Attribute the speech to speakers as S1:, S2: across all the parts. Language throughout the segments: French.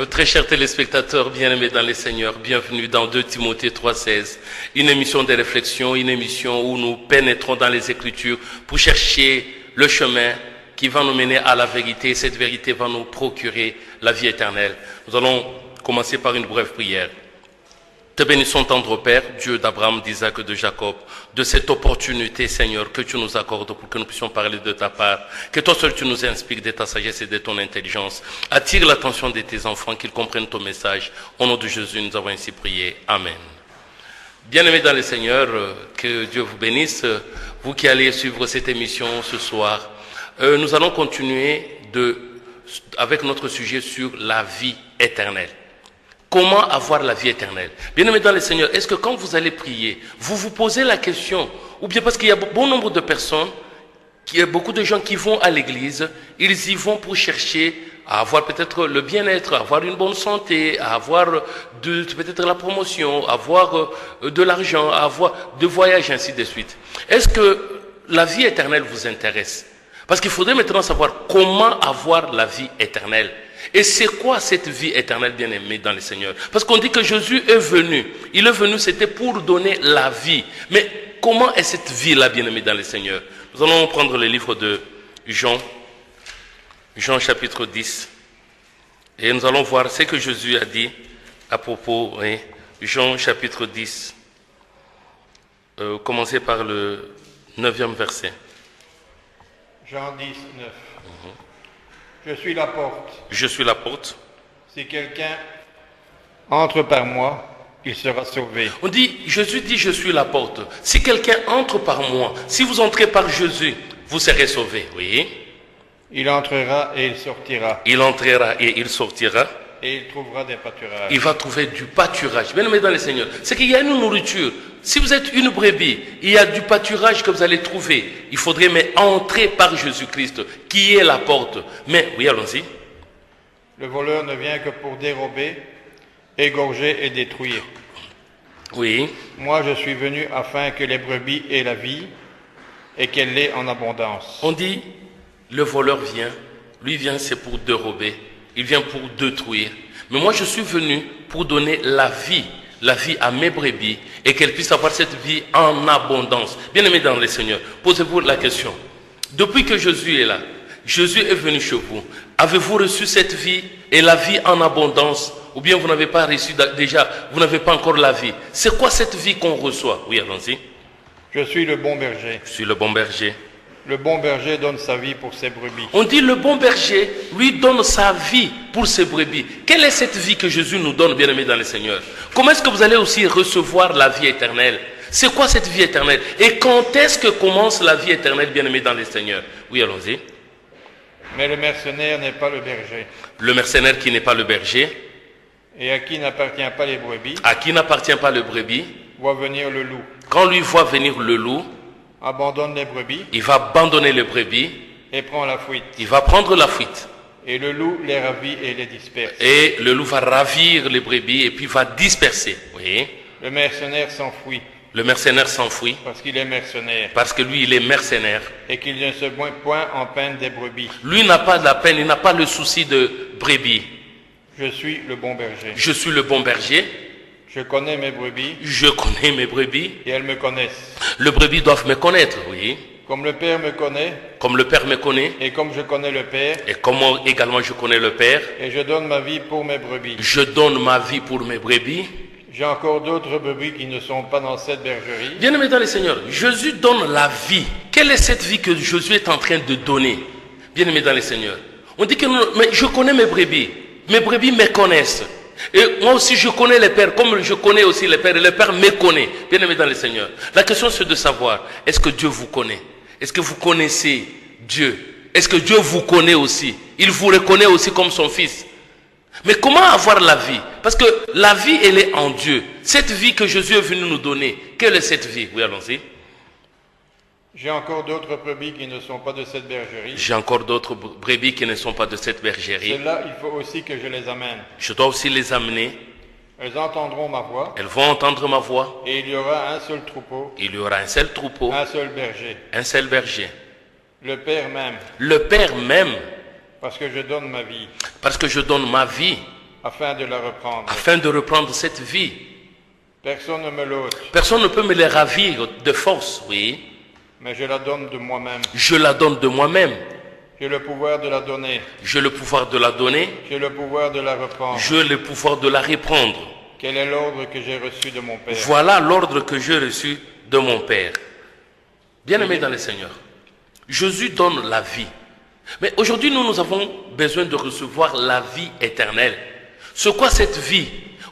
S1: Très chers téléspectateurs, bien-aimés dans les Seigneurs, bienvenue dans 2 Timothée 3,16, une émission de réflexion, une émission où nous pénétrons dans les Écritures pour chercher le chemin qui va nous mener à la vérité, et cette vérité va nous procurer la vie éternelle. Nous allons commencer par une brève prière. Te bénissons, tendre Père, Dieu d'Abraham, d'Isaac et de Jacob, de cette opportunité, Seigneur, que tu nous accordes pour que nous puissions parler de ta part. Que toi seul tu nous inspires de ta sagesse et de ton intelligence. Attire l'attention de tes enfants, qu'ils comprennent ton message. Au nom de Jésus, nous avons ainsi prié. Amen. Bien-aimés dans le Seigneur, que Dieu vous bénisse. Vous qui allez suivre cette émission ce soir, nous allons continuer avec notre sujet sur la vie éternelle. Comment avoir la vie éternelle? Bien-aimés dans le Seigneur, est-ce que quand vous allez prier, vous vous posez la question, ou bien parce qu'il y a bon nombre de personnes, il y a beaucoup de gens qui vont à l'église, ils y vont pour chercher à avoir peut-être le bien-être, à avoir une bonne santé, à avoir peut-être la promotion, à avoir de l'argent, à avoir de voyages, ainsi de suite. Est-ce que la vie éternelle vous intéresse? Parce qu'il faudrait maintenant savoir comment avoir la vie éternelle. Et c'est quoi cette vie éternelle, bien-aimée dans le Seigneur? Parce qu'on dit que Jésus est venu. Il est venu, c'était pour donner la vie. Mais comment est cette vie-là, bien-aimée dans le Seigneur? Nous allons prendre le livre de Jean, Jean chapitre 10. Et nous allons voir ce que Jésus a dit à propos, Jean chapitre 10. Commencez par le 9e verset.
S2: Jean 10, 9. Je suis la porte.
S1: Je suis la porte.
S2: Si quelqu'un entre par moi, il sera sauvé.
S1: On dit, Jésus dit, je suis la porte. Si quelqu'un entre par moi, si vous entrez par Jésus, vous serez sauvé. Oui.
S2: Il entrera et il sortira.
S1: Il entrera et il sortira.
S2: Et il trouvera des pâturages.
S1: Il va trouver du pâturage. Bien aimé dans le Seigneur, c'est qu'il y a une nourriture. Si vous êtes une brebis, il y a du pâturage que vous allez trouver. Il faudrait mais entrer par Jésus-Christ, qui est la porte. Mais, oui, allons-y.
S2: Le voleur ne vient que pour dérober, égorger et détruire.
S1: Oui.
S2: Moi, je suis venu afin que les brebis aient la vie et qu'elle l'ait en abondance.
S1: On dit, le voleur vient. Lui vient, c'est pour dérober. Il vient pour détruire. Mais moi, je suis venu pour donner la vie à mes brebis et qu'elles puissent avoir cette vie en abondance. Bien-aimés dans le Seigneur, posez-vous la question. Depuis que Jésus est là, Jésus est venu chez vous. Avez-vous reçu cette vie et la vie en abondance? Ou bien vous n'avez pas reçu déjà, vous n'avez pas encore la vie? C'est quoi cette vie qu'on reçoit? Oui, allons-y.
S2: Je suis le bon berger.
S1: Je suis le bon berger.
S2: Le bon berger donne sa vie pour ses brebis.
S1: On dit le bon berger, lui, donne sa vie pour ses brebis. Quelle est cette vie que Jésus nous donne, bien-aimés dans le Seigneur? Comment est-ce que vous allez aussi recevoir la vie éternelle? C'est quoi cette vie éternelle? Et quand est-ce que commence la vie éternelle, bien-aimés dans le Seigneur? Oui, allons-y.
S2: Mais le mercenaire n'est pas le berger.
S1: Le mercenaire qui n'est pas le berger.
S2: Et à qui n'appartient pas les brebis.
S1: À qui n'appartient pas le brebis.
S2: Voit venir le loup.
S1: Quand lui voit venir le loup,
S2: abandonne les brebis.
S1: Il va abandonner les brebis.
S2: Et prend la fuite.
S1: Il va prendre la fuite.
S2: Et le loup les ravit et les disperse.
S1: Et le loup va ravir les brebis et puis va disperser. Oui.
S2: Le mercenaire s'enfuit.
S1: Le mercenaire s'enfuit.
S2: Parce qu'il est mercenaire.
S1: Parce que lui, il est mercenaire.
S2: Et qu'il ne se point en peine des brebis.
S1: Lui n'a pas de la peine, il n'a pas le souci de brebis.
S2: Je suis le bon berger.
S1: Je suis le bon berger.
S2: Je connais mes brebis.
S1: Je connais mes brebis.
S2: Et elles me connaissent.
S1: Les brebis doivent me connaître, oui.
S2: Comme le Père me connaît.
S1: Comme le Père me connaît.
S2: Et comme je connais le Père.
S1: Et comme également je connais le Père.
S2: Et je donne ma vie pour mes brebis.
S1: Je donne ma vie pour mes brebis.
S2: J'ai encore d'autres brebis qui ne sont pas dans cette bergerie.
S1: Bien-aimés dans le Seigneur, Jésus donne la vie. Quelle est cette vie que Jésus est en train de donner? Bien-aimés dans le Seigneur. On dit que mais je connais mes brebis. Mes brebis me connaissent. Et moi aussi je connais le Père, comme je connais aussi le Père, et le Père me connaît. Bien-aimés dans le Seigneur. La question c'est de savoir, est-ce que Dieu vous connaît? Est-ce que vous connaissez Dieu? Est-ce que Dieu vous connaît aussi? Il vous reconnaît aussi comme son fils. Mais comment avoir la vie? Parce que la vie, elle est en Dieu. Cette vie que Jésus est venu nous donner, quelle est cette vie? Oui, allons-y.
S2: J'ai encore d'autres brebis qui ne sont pas de cette bergerie.
S1: J'ai encore d'autres brebis qui ne sont pas de cette bergerie.
S2: Celles-là, il faut aussi que je les amène.
S1: Je dois aussi les amener.
S2: Elles entendront ma voix,
S1: elles vont entendre ma voix.
S2: et il y aura un seul troupeau,
S1: Il y aura un seul troupeau,
S2: un seul berger.
S1: un seul berger.
S2: Le Père m'aime,
S1: Le Père m'aime
S2: parce que je donne ma vie,
S1: parce que je donne ma vie
S2: afin de la reprendre.
S1: afin de reprendre cette vie.
S2: Personne ne me l'ôte,
S1: Personne ne peut me les ravir de force, oui.
S2: mais je la donne de moi-même.
S1: Je la donne de moi-même.
S2: J'ai le pouvoir de la donner,
S1: J'ai le pouvoir de la donner.
S2: j'ai le pouvoir de la reprendre.
S1: J'ai le pouvoir de la reprendre.
S2: Quel est l'ordre que j'ai reçu de mon Père?
S1: Voilà l'ordre que j'ai reçu de mon Père. Bien-aimés dans le Seigneur, Jésus donne la vie. Mais aujourd'hui, nous avons besoin de recevoir la vie éternelle. C'est quoi cette vie?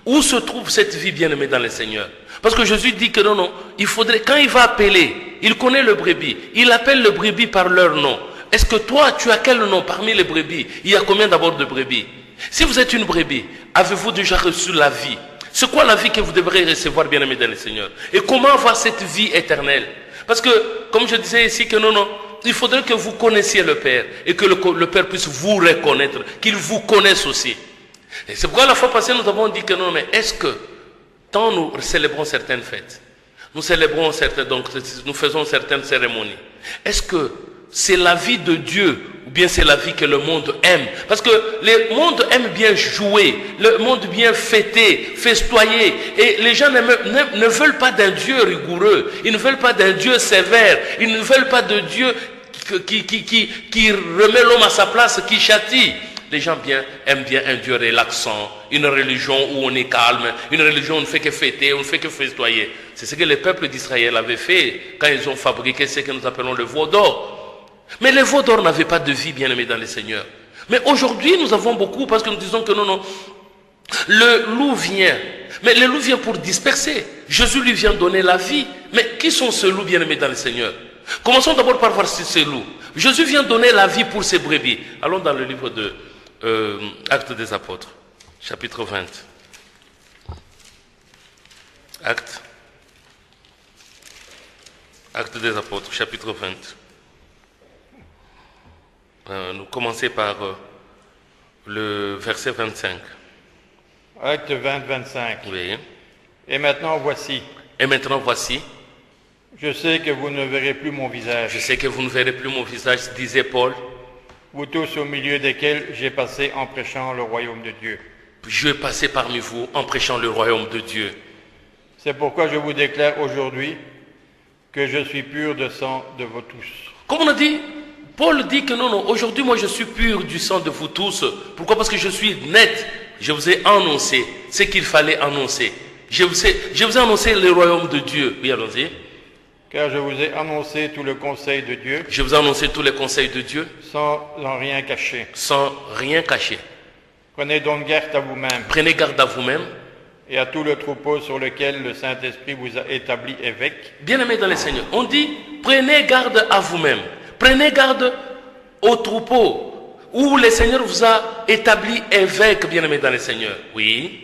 S1: Où se trouve cette vie, bien-aimés dans le Seigneur? Parce que Jésus dit que non, il faudrait, quand il va appeler, il connaît le brebis, il appelle le brebis par leur nom. Est-ce que toi, tu as quel nom parmi les brebis? Il y a combien d'abord de brebis? Si vous êtes une brebis, avez-vous déjà reçu la vie? C'est quoi la vie que vous devrez recevoir, bien-aimés dans le Seigneur? Et comment avoir cette vie éternelle? Parce que, comme je disais ici, que non, il faudrait que vous connaissiez le Père et que le Père puisse vous reconnaître, qu'il vous connaisse aussi. Et c'est pourquoi la fois passée, nous avons dit que non, mais est-ce que, tant nous célébrons certaines fêtes, nous célébrons certaines, donc nous faisons certaines cérémonies, est-ce que c'est la vie de Dieu ou bien c'est la vie que le monde aime? Parce que le monde aime bien jouer, le monde bien fêter, festoyer, et les gens ne veulent pas d'un Dieu rigoureux, ils ne veulent pas d'un Dieu sévère, ils ne veulent pas de Dieu qui remet l'homme à sa place, qui châtie. Les gens aiment bien un Dieu relaxant, une religion où on est calme, une religion où on ne fait que fêter, on ne fait que festoyer. C'est ce que le peuple d'Israël avait fait quand ils ont fabriqué ce que nous appelons le veau d'or. Mais les veaux d'or n'avaient pas de vie, bien-aimés dans le Seigneur. Mais aujourd'hui, nous avons beaucoup parce que nous disons que non, le loup vient. Mais le loup vient pour disperser. Jésus lui vient donner la vie. Mais qui sont ces loups, bien-aimés dans le Seigneur? Commençons d'abord par voir ces loups. Jésus vient donner la vie pour ses brebis. Allons dans le livre de Actes des Apôtres, chapitre 20. Actes des Apôtres, chapitre 20. Nous commençons par le verset 25.
S2: Acte 20, 25.
S1: Oui.
S2: Et maintenant voici, je sais que vous ne verrez plus mon visage,
S1: je sais que vous ne verrez plus mon visage, disait Paul.
S2: vous tous au milieu desquels j'ai passé en prêchant le royaume de Dieu.
S1: Je vais passer parmi vous en prêchant le royaume de Dieu.
S2: C'est pourquoi je vous déclare aujourd'hui que je suis pur de sang de vous tous.
S1: Comme on a dit, Paul dit que non, aujourd'hui moi je suis pur du sang de vous tous. Pourquoi? Parce que je suis net. Je vous ai annoncé ce qu'il fallait annoncer. Je vous ai annoncé le royaume de Dieu. Oui, allons-y.
S2: Car je vous ai annoncé tout le conseil de Dieu,
S1: Je vous ai annoncé tous les conseils de Dieu
S2: sans en rien cacher.
S1: sans rien cacher.
S2: Prenez donc garde à vous-même
S1: Prenez garde à vous-même.
S2: et à tout le troupeau sur lequel le Saint-Esprit vous a établi évêque,
S1: Bien-aimés dans le Seigneur, on dit prenez garde à vous-même. Prenez garde au troupeau où le Seigneur vous a établi évêque, bien-aimés dans le Seigneur. Oui,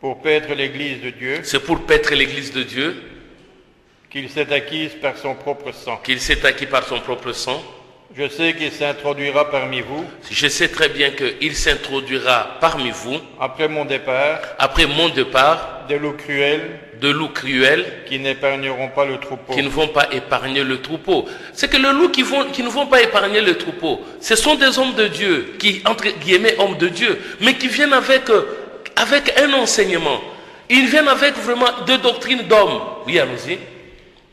S2: pour paître l'Église de Dieu,
S1: c'est pour paître l'église de Dieu
S2: qu'il s'est acquise par son propre sang.
S1: qu'il s'est acquis par son propre sang.
S2: Je sais qu'il s'introduira parmi vous,
S1: Je sais très bien qu'il s'introduira parmi vous,
S2: après mon départ,
S1: après mon départ,
S2: des loups cruels
S1: de loups cruels
S2: qui n'épargneront pas le troupeau.
S1: qui ne vont pas épargner le troupeau. C'est que les loups qui ne vont pas épargner le troupeau, ce sont des hommes de Dieu, qui, entre guillemets, hommes de Dieu, mais qui viennent avec un enseignement. Ils viennent avec vraiment deux doctrines d'hommes. Oui, allons-y.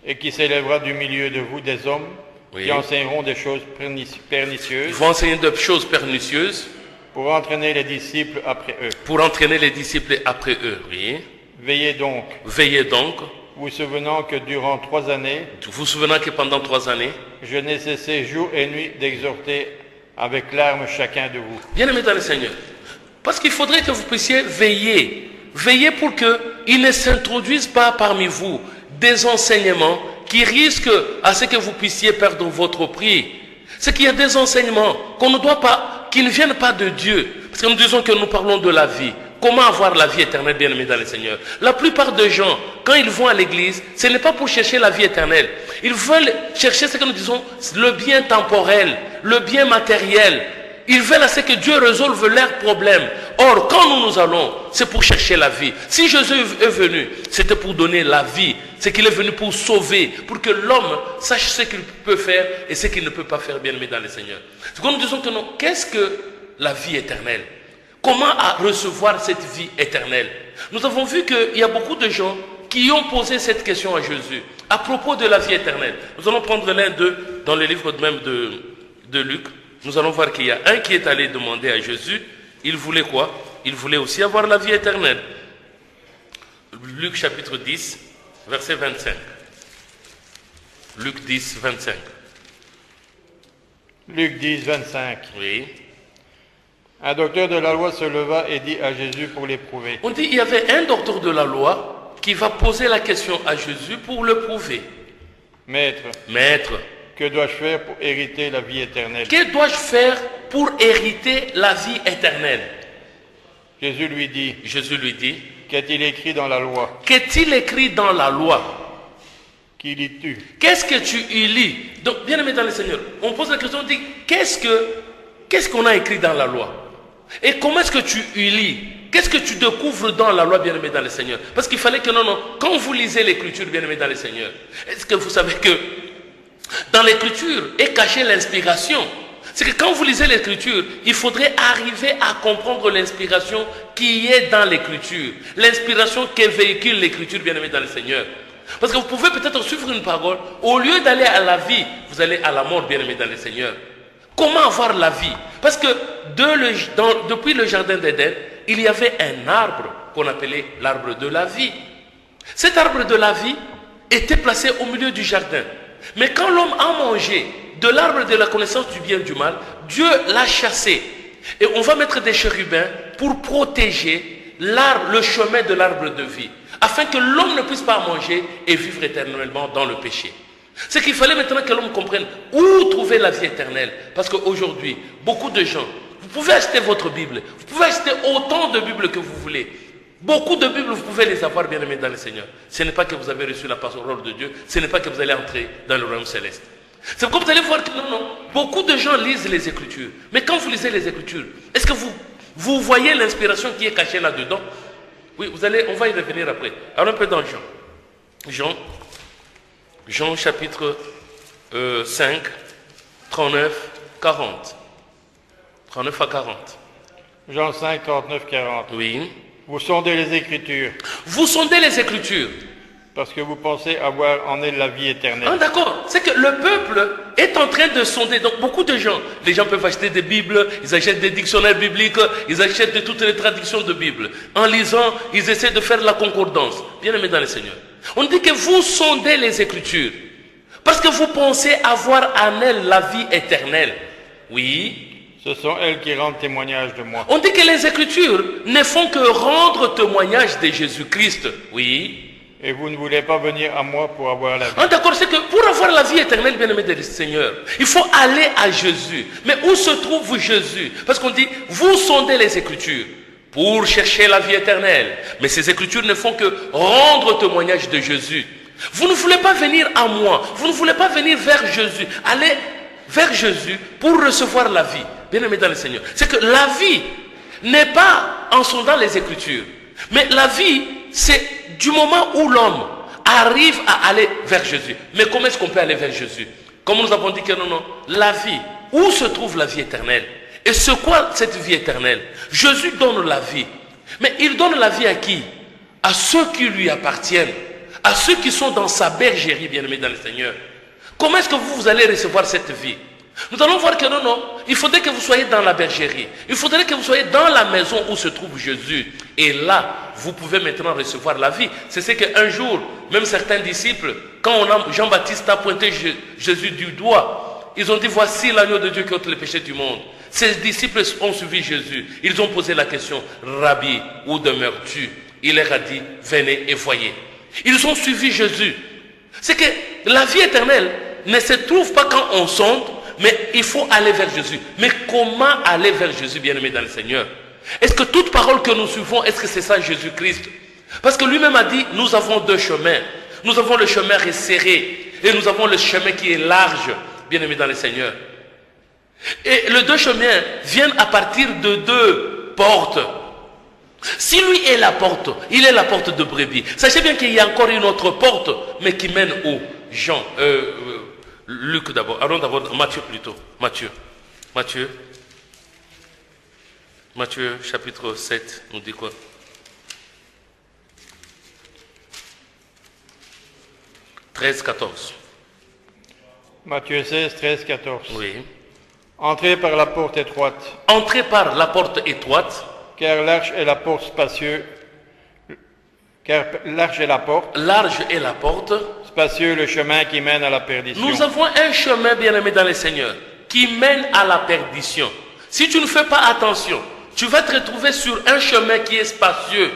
S2: Et qui s'élèvera du milieu de vous des hommes
S1: Oui.
S2: qui enseigneront des choses
S1: Ils
S2: pernicieuses
S1: vont enseigner de choses pernicieuses
S2: pour entraîner les disciples après eux.
S1: pour entraîner les disciples après eux. Oui.
S2: Veillez donc,
S1: Veillez donc,
S2: vous souvenant que durant 3 années,
S1: vous souvenant que pendant 3 années,
S2: je n'ai cessé jour et nuit d'exhorter avec larmes chacun de vous.
S1: bien-aimés dans le Seigneur, parce qu'il faudrait que vous puissiez veiller. Veiller pour qu'il ne s'introduise pas parmi vous des enseignements qui risquent à ce que vous puissiez perdre votre prix. C'est qu'il y a des enseignements qu'on ne doit pas, qui ne viennent pas de Dieu. Parce que nous disons que nous parlons de la vie. Comment avoir la vie éternelle, bien-aimés dans le Seigneur? La plupart des gens, quand ils vont à l'église, ce n'est pas pour chercher la vie éternelle. Ils veulent chercher ce que nous disons, le bien temporel, le bien matériel. Ils veulent à ce que Dieu résolve leurs problèmes. Or, quand nous allons, c'est pour chercher la vie. Si Jésus est venu, c'était pour donner la vie. C'est qu'il est venu pour sauver, pour que l'homme sache ce qu'il peut faire et ce qu'il ne peut pas faire, bien aimé dans le Seigneur. C'est quand nous disons que non, qu'est-ce que la vie éternelle? Comment recevoir cette vie éternelle? Nous avons vu qu'il y a beaucoup de gens qui ont posé cette question à Jésus à propos de la vie éternelle. Nous allons prendre l'un d'eux dans le livre même de Luc. Nous allons voir qu'il y a un qui est allé demander à Jésus, il voulait quoi? Il voulait aussi avoir la vie éternelle. Luc chapitre 10, verset 25. Luc 10, 25.
S2: Luc 10, 25.
S1: Oui.
S2: Un docteur de la loi se leva et dit à Jésus pour l'éprouver.
S1: On dit qu'il y avait un docteur de la loi qui va poser la question à Jésus pour le prouver.
S2: Maître, que dois-je faire pour hériter la vie éternelle?
S1: Que dois-je faire pour hériter la vie éternelle?
S2: Jésus lui dit, qu'est-il écrit dans la loi?
S1: Qu'est-il écrit dans la loi?
S2: Qui lis-tu?
S1: Qu'est-ce que tu y lis? Donc, bien aimé dans le Seigneur, on pose la question, on dit, qu'est-ce qu'on a écrit dans la loi? Et comment est-ce que tu y lis? Qu'est-ce que tu découvres dans la loi, bien aimé dans le Seigneur? Parce qu'il fallait que, quand vous lisez l'écriture, bien aimé dans le Seigneur, est-ce que vous savez que dans l'écriture est cachée l'inspiration? C'est que quand vous lisez l'écriture, il faudrait arriver à comprendre l'inspiration qui est dans l'écriture. L'inspiration que véhicule l'écriture, bien aimé dans le Seigneur. Parce que vous pouvez peut-être suivre une parole, au lieu d'aller à la vie, vous allez à la mort, bien aimé dans le Seigneur. Comment avoir la vie? Parce que depuis le jardin d'Éden, il y avait un arbre qu'on appelait l'arbre de la vie. Cet arbre de la vie était placé au milieu du jardin. Mais quand l'homme a mangé de l'arbre de la connaissance du bien et du mal, Dieu l'a chassé. Et on va mettre des chérubins pour protéger le chemin de l'arbre de vie, afin que l'homme ne puisse pas manger et vivre éternellement dans le péché. C'est qu'il fallait maintenant que l'homme comprenne où trouver la vie éternelle. Parce qu'aujourd'hui, beaucoup de gens, vous pouvez acheter votre Bible, vous pouvez acheter autant de Bibles que vous voulez. Beaucoup de Bibles, vous pouvez les avoir, bien aimés dans le Seigneur. Ce n'est pas que vous avez reçu la parole de Dieu, ce n'est pas que vous allez entrer dans le royaume céleste. C'est pourquoi vous allez voir que beaucoup de gens lisent les Écritures. Mais quand vous lisez les Écritures, est-ce que vous voyez l'inspiration qui est cachée là-dedans? Oui, on va y revenir après. Alors un peu dans Jean chapitre 5, 39, 40. 39 à 40.
S2: Jean 5, 39, 40.
S1: Oui.
S2: Vous sondez les Écritures.
S1: Vous sondez les Écritures.
S2: Parce que vous pensez avoir en elle la vie éternelle.
S1: Ah d'accord, c'est que le peuple est en train de sonder. Donc beaucoup de gens, les gens peuvent acheter des Bibles, ils achètent des dictionnaires bibliques, ils achètent de toutes les traductions de Bible. En lisant, ils essaient de faire la concordance. Bien aimé dans le Seigneur. On dit que vous sondez les Écritures. Parce que vous pensez avoir en elles la vie éternelle. Oui.
S2: Ce sont elles qui rendent témoignage de moi.
S1: On dit que les Écritures ne font que rendre témoignage de Jésus-Christ. Oui.
S2: Et vous ne voulez pas venir à moi pour avoir la vie.
S1: Ah d'accord, c'est que pour avoir la vie éternelle, bien-aimé du Seigneur, il faut aller à Jésus. Mais où se trouve Jésus? Parce qu'on dit, vous sondez les Écritures pour chercher la vie éternelle. Mais ces Écritures ne font que rendre témoignage de Jésus. Vous ne voulez pas venir à moi, vous ne voulez pas venir vers Jésus. Allez vers Jésus pour recevoir la vie. Bien-aimé dans le Seigneur, c'est que la vie n'est pas en sondant les Écritures. Mais la vie, c'est du moment où l'homme arrive à aller vers Jésus. Mais comment est-ce qu'on peut aller vers Jésus? Comme nous avons dit que non, la vie, où se trouve la vie éternelle? Et c'est quoi cette vie éternelle? Jésus donne la vie. Mais il donne la vie à qui? À ceux qui lui appartiennent, à ceux qui sont dans sa bergerie, bien-aimés dans le Seigneur. Comment est-ce que vous allez recevoir cette vie? Nous allons voir que non, il faudrait que vous soyez dans la bergerie. Il faudrait que vous soyez dans la maison où se trouve Jésus. Et là, vous pouvez maintenant recevoir la vie. C'est ce qu'un jour, même certains disciples, quand Jean-Baptiste a pointé Jésus du doigt, ils ont dit, voici l'agneau de Dieu qui ôte les péchés du monde. Ces disciples ont suivi Jésus. Ils ont posé la question, Rabbi, où demeures-tu? Il leur a dit, venez et voyez. Ils ont suivi Jésus. C'est que la vie éternelle ne se trouve pas quand on sonde, mais il faut aller vers Jésus. Mais comment aller vers Jésus, bien-aimé dans le Seigneur? Est-ce que toute parole que nous suivons, est-ce que c'est ça Jésus-Christ? Parce que lui-même a dit, nous avons deux chemins. Nous avons le chemin resserré et nous avons le chemin qui est large, bien-aimé dans le Seigneur. Et les deux chemins viennent à partir de deux portes. Si lui est la porte, il est la porte de brebis. Sachez bien qu'il y a encore une autre porte, mais qui mène où? Jean, Luc d'abord. Allons d'abord, Matthieu plutôt. Matthieu chapitre 7, nous dit quoi? « 13, 14.
S2: Matthieu 16, 13, 14.
S1: Oui.
S2: Entrez par la porte étroite,
S1: Entrez par la porte étroite,
S2: car large est la porte spacieuse. Car large est la porte,
S1: large est la porte.
S2: spacieux le chemin qui mène à la perdition.
S1: Nous avons un chemin, bien-aimé dans le Seigneur, qui mène à la perdition. Si tu ne fais pas attention, tu vas te retrouver sur un chemin qui est spacieux.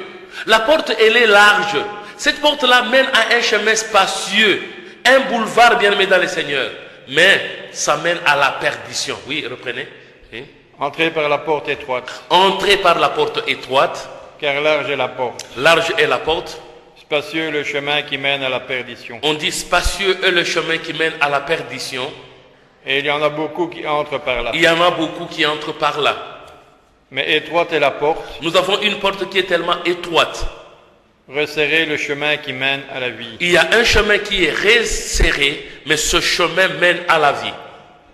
S1: La porte, elle est large. Cette porte-là mène à un chemin spacieux, un boulevard, bien-aimé dans le Seigneur. Mais ça mène à la perdition. Oui, reprenez. Oui.
S2: Entrez par la porte étroite,
S1: Entrez par la porte étroite,
S2: car large est la porte,
S1: large est la porte.
S2: spacieux le chemin qui mène à la perdition.
S1: On dit spacieux est le chemin qui mène à la perdition.
S2: Et il y en a beaucoup qui entrent par là.
S1: Il y en a beaucoup qui entrent par là.
S2: Mais étroite est la porte,
S1: Nous avons une porte qui est tellement étroite.
S2: resserrez le chemin qui mène à la vie.
S1: Il y a un chemin qui est resserré, mais ce chemin mène à la vie.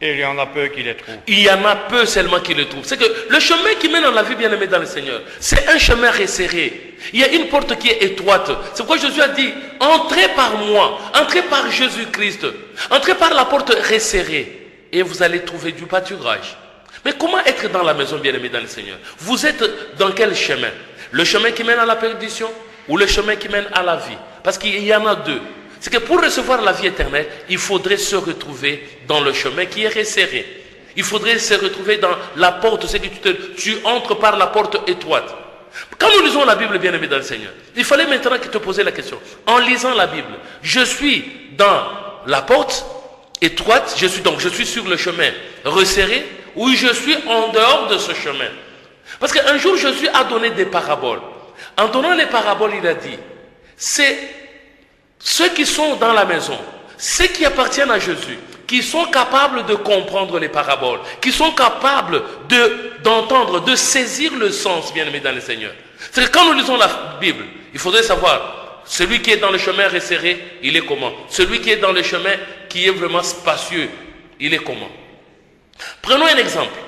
S2: Et il y en a peu qui les trouvent.
S1: Il y en a peu seulement qui le trouvent. C'est que le chemin qui mène à la vie, bien-aimé dans le Seigneur, c'est un chemin resserré. Il y a une porte qui est étroite. C'est pourquoi Jésus a dit, entrez par moi, entrez par Jésus-Christ, entrez par la porte resserrée, et vous allez trouver du pâturage. Mais comment être dans la maison, bien-aimé dans le Seigneur? Vous êtes dans quel chemin? Le chemin qui mène à la perdition ou le chemin qui mène à la vie? Parce qu'il y en a deux. C'est que pour recevoir la vie éternelle, il faudrait se retrouver dans le chemin qui est resserré. Il faudrait se retrouver dans la porte, c'est que tu entres par la porte étroite. Quand nous lisons la Bible, bien-aimé dans le Seigneur, il fallait maintenant te poser la question. En lisant la Bible, je suis dans la porte étroite, je suis sur le chemin resserré, ou je suis en dehors de ce chemin. Parce qu'un jour, Jésus a donné des paraboles. En donnant les paraboles, il a dit, c'est ceux qui sont dans la maison, ceux qui appartiennent à Jésus, qui sont capables de comprendre les paraboles, qui sont capables d'entendre, de saisir le sens, bien-aimé dans le Seigneur. C'est que quand nous lisons la Bible, il faudrait savoir, celui qui est dans le chemin resserré, il est comment? Celui qui est dans le chemin qui est vraiment spacieux, il est comment? Prenons un exemple.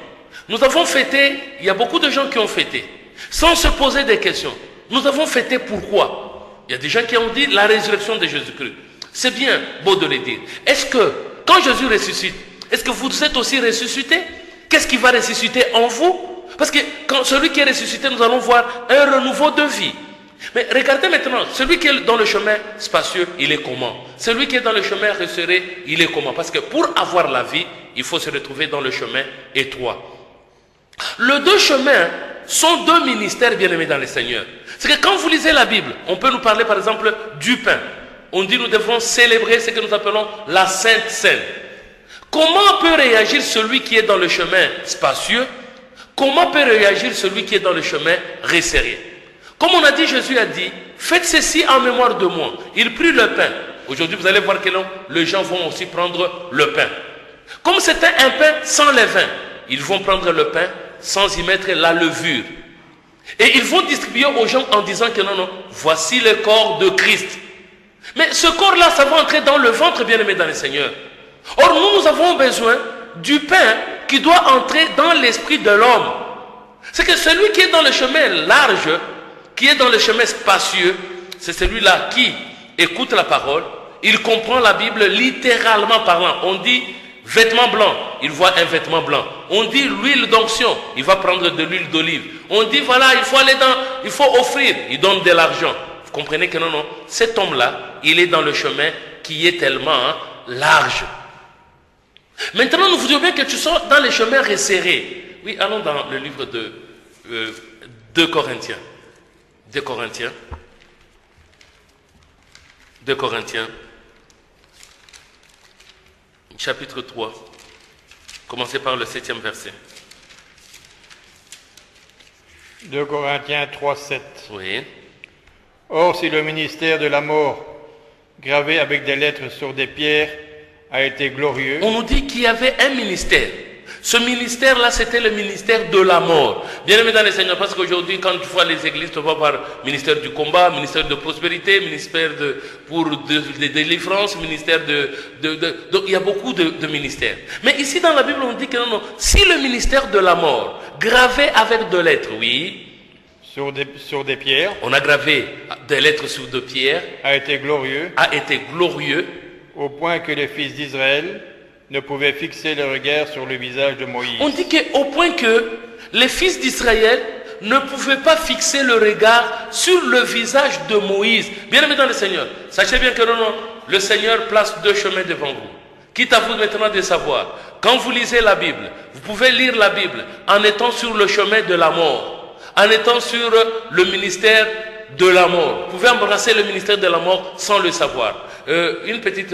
S1: Nous avons fêté, il y a beaucoup de gens qui ont fêté, sans se poser des questions. Nous avons fêté pourquoi? Il y a des gens qui ont dit la résurrection de Jésus-Christ. C'est bien beau de le dire. Est-ce que, quand Jésus ressuscite, est-ce que vous êtes aussi ressuscité? Qu'est-ce qui va ressusciter en vous? Parce que quand celui qui est ressuscité, nous allons voir un renouveau de vie. Mais regardez maintenant, celui qui est dans le chemin spacieux, il est comment? Celui qui est dans le chemin resserré, il est comment? Parce que pour avoir la vie, il faut se retrouver dans le chemin étroit. Les deux chemins sont deux ministères bien-aimés dans le Seigneur. C'est que quand vous lisez la Bible, on peut nous parler par exemple du pain. On dit nous devons célébrer ce que nous appelons la Sainte Seine. Comment peut réagir celui qui est dans le chemin spacieux? Comment peut réagir celui qui est dans le chemin resserré? Comme on a dit, Jésus a dit, faites ceci en mémoire de moi. Il prit le pain. Aujourd'hui, vous allez voir que les gens vont aussi prendre le pain. Comme c'était un pain sans levain, ils vont prendre le pain sans y mettre la levure. Et ils vont distribuer aux gens en disant que non, voici le corps de Christ. Mais ce corps-là, ça va entrer dans le ventre, bien-aimé dans le Seigneur. Or, nous avons besoin du pain qui doit entrer dans l'esprit de l'homme. C'est que celui qui est dans le chemin large, qui est dans le chemin spacieux, c'est celui-là qui écoute la parole, il comprend la Bible littéralement parlant. On dit vêtement blanc, il voit un vêtement blanc. On dit l'huile d'onction, il va prendre de l'huile d'olive. On dit voilà, il faut offrir, il donne de l'argent. Vous comprenez que non, cet homme-là, il est dans le chemin qui est tellement large. Maintenant, nous voudrions bien que tu sois dans les chemins resserrés. Oui, allons dans le livre de 2 Corinthiens. 2 Corinthiens. 2 Corinthiens. Chapitre 3. Commencez par le 7e verset.
S2: 2 Corinthiens 3, 7.
S1: Oui.
S2: Or, si le ministère de la mort, gravé avec des lettres sur des pierres, a été glorieux.
S1: On nous dit qu'il y avait un ministère. Ce ministère-là, c'était le ministère de la mort. Bien aimé dans le Seigneur, parce qu'aujourd'hui, quand tu vois les églises, tu vas voir ministère du combat, ministère de prospérité, ministère de délivrance, ministère donc il y a beaucoup de ministères. Mais ici dans la Bible, on dit que non, si le ministère de la mort, gravé avec de lettres, oui,
S2: sur des pierres,
S1: on a gravé des lettres sur de pierres,
S2: a été glorieux,
S1: au
S2: point que les fils d'Israël ne pouvaient fixer le regard sur le visage de Moïse.
S1: On dit qu'au point que les fils d'Israël ne pouvaient pas fixer le regard sur le visage de Moïse. Bien aimé dans le Seigneur, sachez bien que non, le Seigneur place deux chemins devant vous. Quitte à vous maintenant de savoir, quand vous lisez la Bible, vous pouvez lire la Bible en étant sur le chemin de la mort, en étant sur le ministère de la mort. Vous pouvez embrasser le ministère de la mort sans le savoir. Une petite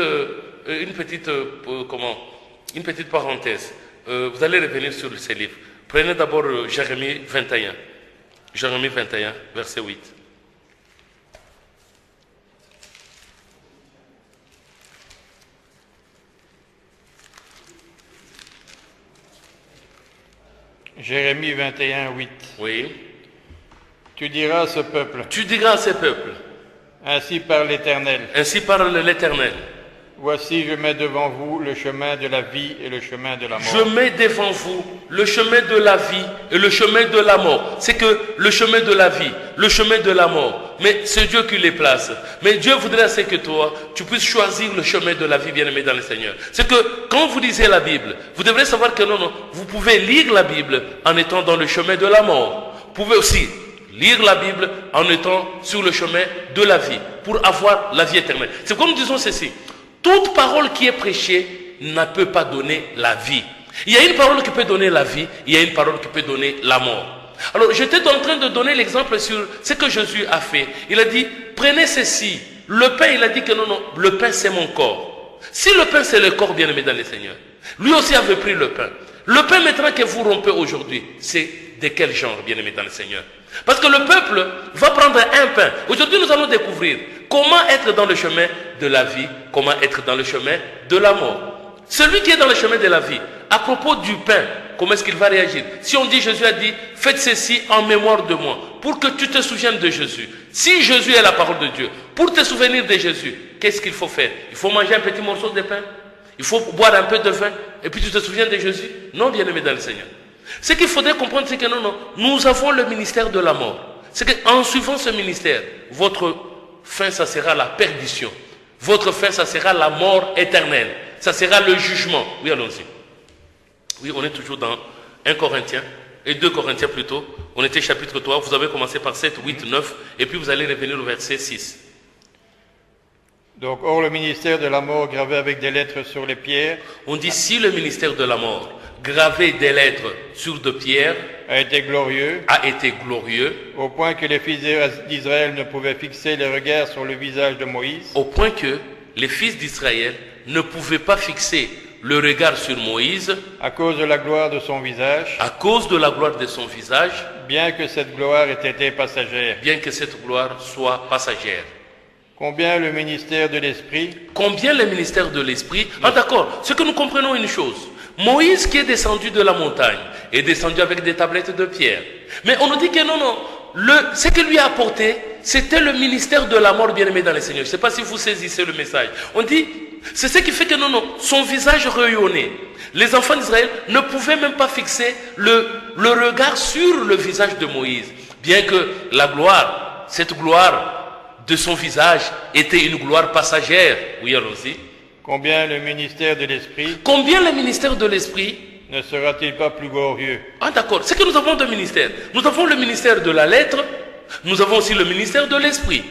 S1: parenthèse. Vous allez revenir sur ces livres. Prenez d'abord Jérémie 21. Jérémie 21, verset 8.
S2: Jérémie 21, 8.
S1: Oui.
S2: Tu diras à ce peuple.
S1: Tu diras à ce peuple.
S2: Ainsi parle l'Éternel.
S1: Ainsi parle l'Éternel.
S2: Voici, je mets devant vous le chemin de la vie et le chemin de la mort.
S1: Je mets devant vous le chemin de la vie et le chemin de la mort. C'est que le chemin de la vie, le chemin de la mort, mais c'est Dieu qui les place. Mais Dieu voudrait c'est que toi, tu puisses choisir le chemin de la vie, bien-aimé dans le Seigneur. C'est que quand vous lisez la Bible, vous devrez savoir que non, vous pouvez lire la Bible en étant dans le chemin de la mort. Vous pouvez aussi lire la Bible en étant sur le chemin de la vie pour avoir la vie éternelle. C'est comme nous disons ceci. Toute parole qui est prêchée ne peut pas donner la vie. Il y a une parole qui peut donner la vie, il y a une parole qui peut donner la mort. Alors j'étais en train de donner l'exemple sur ce que Jésus a fait. Il a dit, prenez ceci. Le pain, il a dit que non, le pain c'est mon corps. Si le pain c'est le corps, bien-aimé dans le Seigneur, lui aussi avait pris le pain. Le pain maintenant que vous rompez aujourd'hui, c'est de quel genre, bien-aimé dans le Seigneur? Parce que le peuple va prendre un pain. Aujourd'hui, nous allons découvrir comment être dans le chemin de la vie, comment être dans le chemin de la mort. Celui qui est dans le chemin de la vie, à propos du pain, comment est-ce qu'il va réagir? Si on dit, Jésus a dit, faites ceci en mémoire de moi, pour que tu te souviennes de Jésus. Si Jésus est la parole de Dieu, pour te souvenir de Jésus, qu'est-ce qu'il faut faire? Il faut manger un petit morceau de pain? Il faut boire un peu de vin? Et puis tu te souviens de Jésus? Non, bien-aimé dans le Seigneur. Ce qu'il faudrait comprendre, c'est que non, nous avons le ministère de la mort. C'est qu'en suivant ce ministère, votre fin, ça sera la perdition. Votre fin, ça sera la mort éternelle. Ça sera le jugement. Oui, allons-y. Oui, on est toujours dans 1 Corinthiens, et 2 Corinthiens plutôt. On était chapitre 3, vous avez commencé par 7, 8, 9, et puis vous allez revenir au verset 6.
S2: Donc, or le ministère de la mort gravé avec des lettres sur les pierres.
S1: On dit si le ministère de la mort, gravé des lettres sur de pierres,
S2: a été glorieux,
S1: au
S2: point que les fils d'Israël ne pouvaient fixer les regards sur le visage de Moïse.
S1: Au point que les fils d'Israël ne pouvaient pas fixer le regard sur Moïse
S2: à cause de la gloire de son visage.
S1: À cause de la gloire de son visage.
S2: Bien que cette gloire ait été passagère.
S1: Bien que cette gloire soit passagère.
S2: Combien le ministère de l'Esprit?
S1: Combien le ministère de l'Esprit? Ah d'accord, c'est que nous comprenons une chose. Moïse qui est descendu de la montagne est descendu avec des tablettes de pierre. Mais on nous dit que non, ce que lui a apporté, c'était le ministère de la mort, bien-aimé dans le Seigneur. Je ne sais pas si vous saisissez le message. On dit, c'est ce qui fait que son visage rayonnait. Les enfants d'Israël ne pouvaient même pas fixer le regard sur le visage de Moïse. Bien que la gloire, cette gloire de son visage était une gloire passagère. Oui, allons-y.
S2: Combien le ministère de l'Esprit?
S1: Combien le ministère de l'Esprit
S2: ne sera-t-il pas plus glorieux?
S1: Ah d'accord, c'est que nous avons deux ministères. Nous avons le ministère de la lettre, nous avons aussi le ministère de l'Esprit.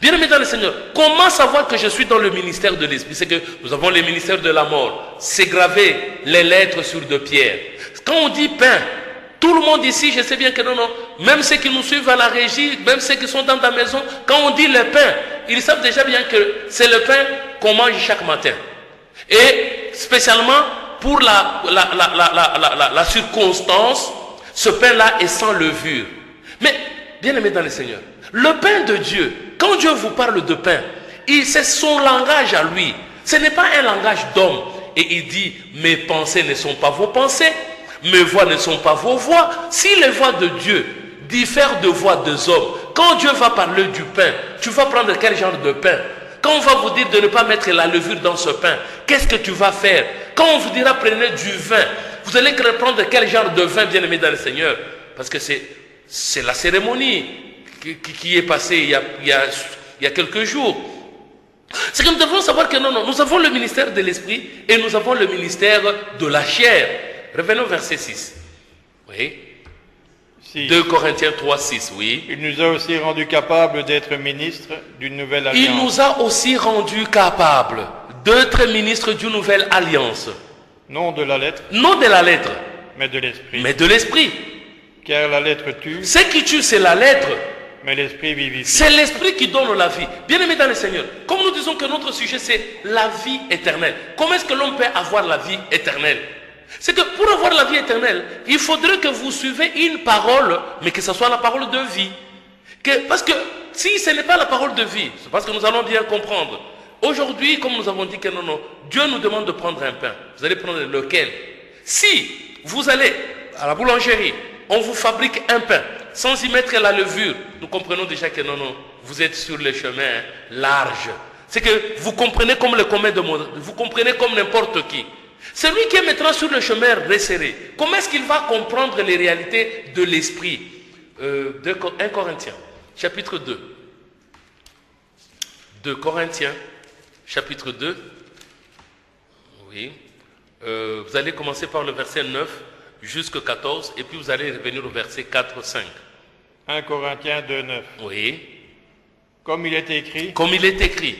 S1: Bien-aimé dans le Seigneur, comment savoir que je suis dans le ministère de l'Esprit? C'est que nous avons le ministère de la mort. C'est gravé les lettres sur de pierre. Quand on dit pain, tout le monde ici, je sais bien que non, même ceux qui nous suivent à la régie, même ceux qui sont dans ta maison, quand on dit le pain, ils savent déjà bien que c'est le pain qu'on mange chaque matin. Et spécialement pour la circonstance, ce pain-là est sans levure. Mais, bien aimé dans le Seigneur, le pain de Dieu, quand Dieu vous parle de pain, c'est son langage à lui. Ce n'est pas un langage d'homme. Et il dit, mes pensées ne sont pas vos pensées. Mes voix ne sont pas vos voix. Si les voix de Dieu diffèrent de voix des hommes, quand Dieu va parler du pain, tu vas prendre quel genre de pain? Quand on va vous dire de ne pas mettre la levure dans ce pain, qu'est-ce que tu vas faire? Quand on vous dira prenez du vin, vous allez prendre quel genre de vin, bien-aimé dans le Seigneur? Parce que c'est la cérémonie qui est passée il y a quelques jours. C'est que nous devons savoir que non, nous avons le ministère de l'Esprit et nous avons le ministère de la chair. Revenons au verset 6. Oui. 2 Corinthiens 3, 6, oui.
S2: Il nous a aussi rendus capables d'être ministres d'une nouvelle alliance.
S1: Il nous a aussi rendus capables d'être ministres d'une nouvelle alliance.
S2: Non de la lettre.
S1: Non de la lettre.
S2: Mais de l'esprit.
S1: Mais de l'esprit.
S2: Car la lettre tue.
S1: Ce qui tue, c'est la lettre.
S2: Mais l'esprit vivifie.
S1: C'est l'esprit qui donne la vie. Bien-aimés dans le Seigneur, comme nous disons que notre sujet c'est la vie éternelle. Comment est-ce que l'homme peut avoir la vie éternelle? C'est que pour avoir la vie éternelle, il faudrait que vous suivez une parole, mais que ce soit la parole de vie. Parce que si ce n'est pas la parole de vie, c'est parce que nous allons bien comprendre. Aujourd'hui, comme nous avons dit que non, Dieu nous demande de prendre un pain. Vous allez prendre lequel? Si vous allez à la boulangerie, on vous fabrique un pain, sans y mettre la levure, nous comprenons déjà que non, vous êtes sur le chemin large. C'est que vous comprenez comme le commun de monde, vous comprenez comme n'importe qui. Celui qui est maintenant sur le chemin resserré, comment est-ce qu'il va comprendre les réalités de l'esprit? 1 Corinthiens, chapitre 2. 2 Corinthiens, chapitre 2. Oui. Vous allez commencer par le verset 9 jusqu'à 14 et puis vous allez revenir au verset 4, 5.
S2: 1 Corinthiens 2, 9.
S1: Oui.
S2: Comme il est écrit.
S1: Comme il est écrit.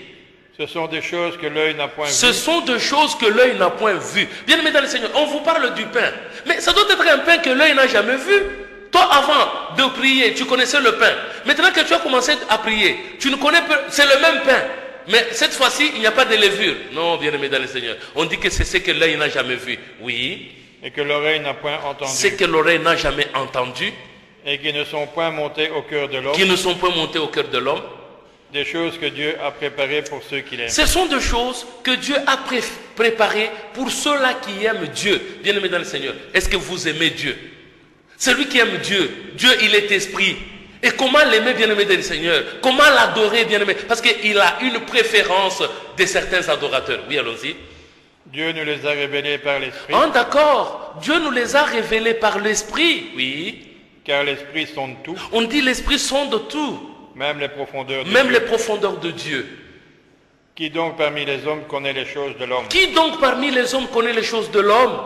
S2: Ce sont des choses que l'œil n'a point vues.
S1: Ce sont des choses que l'œil n'a point vues. Bien-aimés dans le Seigneur, on vous parle du pain. Mais ça doit être un pain que l'œil n'a jamais vu. Toi, avant de prier, tu connaissais le pain. Maintenant que tu as commencé à prier, tu ne connais pas, c'est le même pain. Mais cette fois-ci, il n'y a pas de levure. Non, bien-aimés dans le Seigneur. On dit que c'est ce que l'œil n'a jamais vu. Oui.
S2: Et que l'oreille n'a point entendu.
S1: Ce que l'oreille n'a jamais entendu.
S2: Et qui ne sont point montés au cœur de l'homme.
S1: Qui ne sont point montés au cœur de l'homme.
S2: Des choses que Dieu a préparées pour ceux qui l'aiment.
S1: Ce sont des choses que Dieu a préparées pour ceux-là qui aiment Dieu. Bien-aimés dans le Seigneur, est-ce que vous aimez Dieu? Celui qui aime Dieu, Dieu il est esprit. Et comment l'aimer, bien-aimé dans le Seigneur? Comment l'adorer, bien-aimé? Parce qu'il a une préférence de certains adorateurs. Oui, allons-y.
S2: Dieu nous les a révélés par l'esprit.
S1: Ah, d'accord. Dieu nous les a révélés par l'esprit. Oui.
S2: Car l'esprit sonde tout.
S1: On dit l'esprit sonde tout.
S2: Même les profondeurs de
S1: Même
S2: Dieu.
S1: les profondeurs de Dieu.
S2: Qui donc parmi les hommes connaît les choses de l'homme?
S1: Qui donc parmi les hommes connaît les choses de l'homme?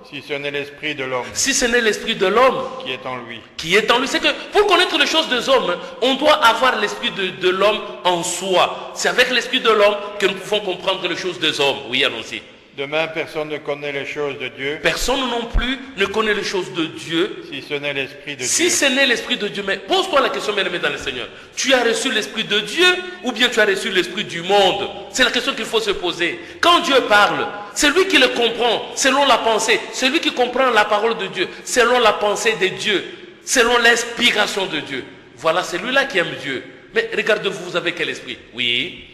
S2: Si ce n'est l'esprit de l'homme.
S1: Si ce n'est l'esprit de l'homme.
S2: Qui est en lui.
S1: Qui est en lui. C'est que pour connaître les choses des hommes, on doit avoir l'esprit de l'homme en soi. C'est avec l'esprit de l'homme que nous pouvons comprendre les choses des hommes. Oui, allons-y.
S2: De même, personne ne connaît les choses de Dieu.
S1: Personne non plus ne connaît les choses de Dieu.
S2: Si ce n'est l'esprit de Dieu.
S1: Si ce n'est l'esprit de Dieu. Mais pose-toi la question, bien-aimé dans le Seigneur. Tu as reçu l'esprit de Dieu ou bien tu as reçu l'esprit du monde? C'est la question qu'il faut se poser. Quand Dieu parle, c'est lui qui le comprend selon la pensée. C'est lui qui comprend la parole de Dieu selon la pensée de Dieu, selon l'inspiration de Dieu. Voilà, c'est lui-là qui aime Dieu. Mais regardez-vous, vous avez quel esprit? Oui.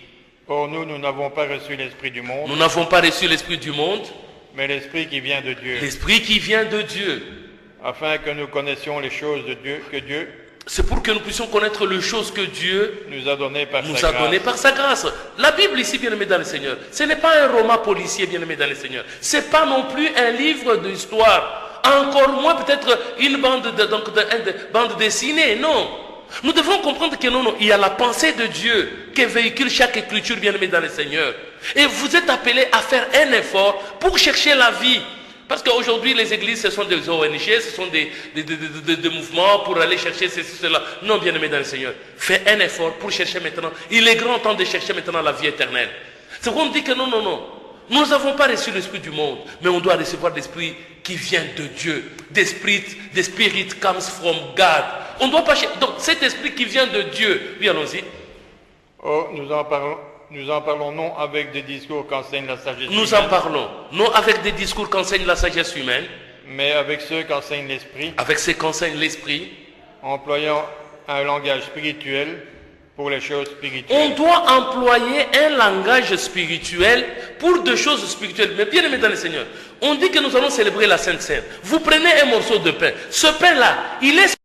S2: Or nous n'avons pas reçu l'esprit du monde.
S1: Nous n'avons pas reçu l'esprit du monde.
S2: Mais l'esprit qui vient de Dieu.
S1: L'esprit qui vient de Dieu.
S2: Afin que nous connaissions les choses de Dieu, que Dieu.
S1: C'est pour que nous puissions connaître les choses que Dieu
S2: nous a données
S1: par sa grâce. La Bible ici, bien-aimé dans le Seigneur, ce n'est pas un roman policier, bien-aimé dans le Seigneur. Ce n'est pas non plus un livre d'histoire. Encore moins peut-être une bande dessinée, non. Nous devons comprendre que non, il y a la pensée de Dieu qui véhicule chaque écriture, bien-aimée dans le Seigneur. Et vous êtes appelés à faire un effort pour chercher la vie. Parce qu'aujourd'hui, les églises, ce sont des ONG, ce sont des mouvements pour aller chercher ceci, cela. Non, bien-aimé dans le Seigneur, fais un effort pour chercher maintenant. Il est grand temps de chercher maintenant la vie éternelle. C'est pourquoi on dit que non. Nous n'avons pas reçu l'esprit du monde, mais on doit recevoir l'esprit qui vient de Dieu. The spirit comes from God. On doit pas chercher. Donc cet esprit qui vient de Dieu, oui, allons-y.
S2: Oh, nous en parlons non avec des discours qu'enseigne la sagesse humaine.
S1: Nous en parlons non avec des discours qu'enseigne la sagesse humaine.
S2: Mais avec ceux qu'enseigne l'esprit.
S1: Avec ceux qu'enseigne l'esprit.
S2: Employant un langage spirituel pour les choses
S1: On
S2: spirituelles.
S1: doit employer un langage spirituel pour des choses spirituelles. Mais bien aimé dans le Seigneur, on dit que nous allons célébrer la Sainte Seine. Vous prenez un morceau de pain. Ce pain-là, il est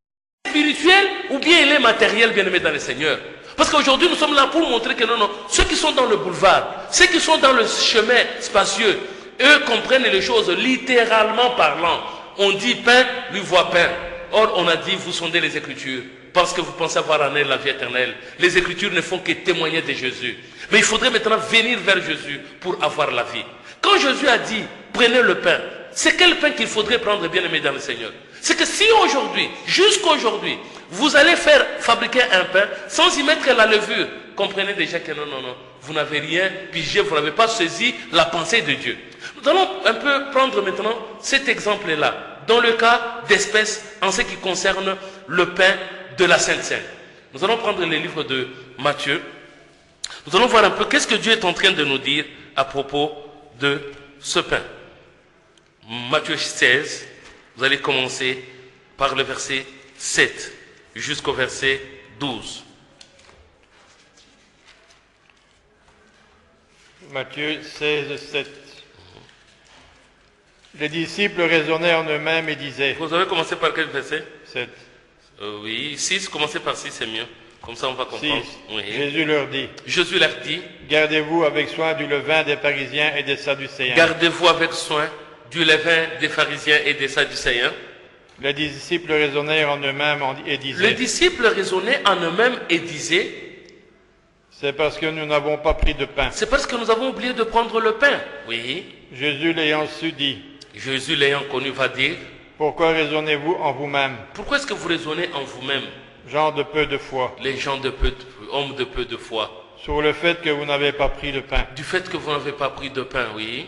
S1: spirituel ou bien il est matériel, bien aimé dans le Seigneur? Parce qu'aujourd'hui, nous sommes là pour montrer que non, ceux qui sont dans le boulevard, ceux qui sont dans le chemin spacieux, eux comprennent les choses littéralement parlant. On dit pain, lui voit pain. Or, on a dit, vous sondez les Écritures, parce que vous pensez avoir en elle la vie éternelle. Les Écritures ne font que témoigner de Jésus. Mais il faudrait maintenant venir vers Jésus pour avoir la vie. Quand Jésus a dit, prenez le pain, c'est quel pain qu'il faudrait prendre, bien aimé dans le Seigneur? C'est que si aujourd'hui, jusqu'aujourd'hui, vous allez faire fabriquer un pain sans y mettre la levure, comprenez déjà que non, vous n'avez rien pigé, vous n'avez pas saisi la pensée de Dieu. Nous allons un peu prendre maintenant cet exemple-là, dans le cas d'espèces en ce qui concerne le pain de la Sainte Seine. Nous allons prendre les livres de Matthieu. Nous allons voir un peu qu'est-ce que Dieu est en train de nous dire à propos de ce pain. Matthieu 16, vous allez commencer par le verset 7 jusqu'au verset 12.
S2: Matthieu 16, 7. Les disciples raisonnaient en eux-mêmes et disaient,
S1: Vous avez commencé par quel verset?
S2: 7.
S1: Oui, 6, commencez par 6, c'est mieux. Comme ça, on va comprendre.
S2: 6.
S1: Oui.
S2: Jésus leur dit,
S1: Jésus leur dit,
S2: gardez-vous avec soin du levain des pharisiens et des sadducéens.
S1: gardez-vous avec soin du levain des pharisiens et des sadducéens.
S2: Les disciples raisonnèrent en eux-mêmes et
S1: Les
S2: disaient,
S1: disciples raisonnaient en eux-mêmes et disaient,
S2: c'est parce que nous n'avons pas pris de pain.
S1: c'est parce que nous avons oublié de prendre le pain. Oui.
S2: Jésus l'ayant su dit,
S1: Jésus l'ayant connu va dire,
S2: pourquoi raisonnez-vous en vous-même,
S1: pourquoi est-ce que vous raisonnez en vous-même,
S2: gens de peu de foi,
S1: les gens hommes de peu de foi,
S2: sur le fait que vous n'avez pas pris de pain?
S1: du fait que vous n'avez pas pris de pain, oui.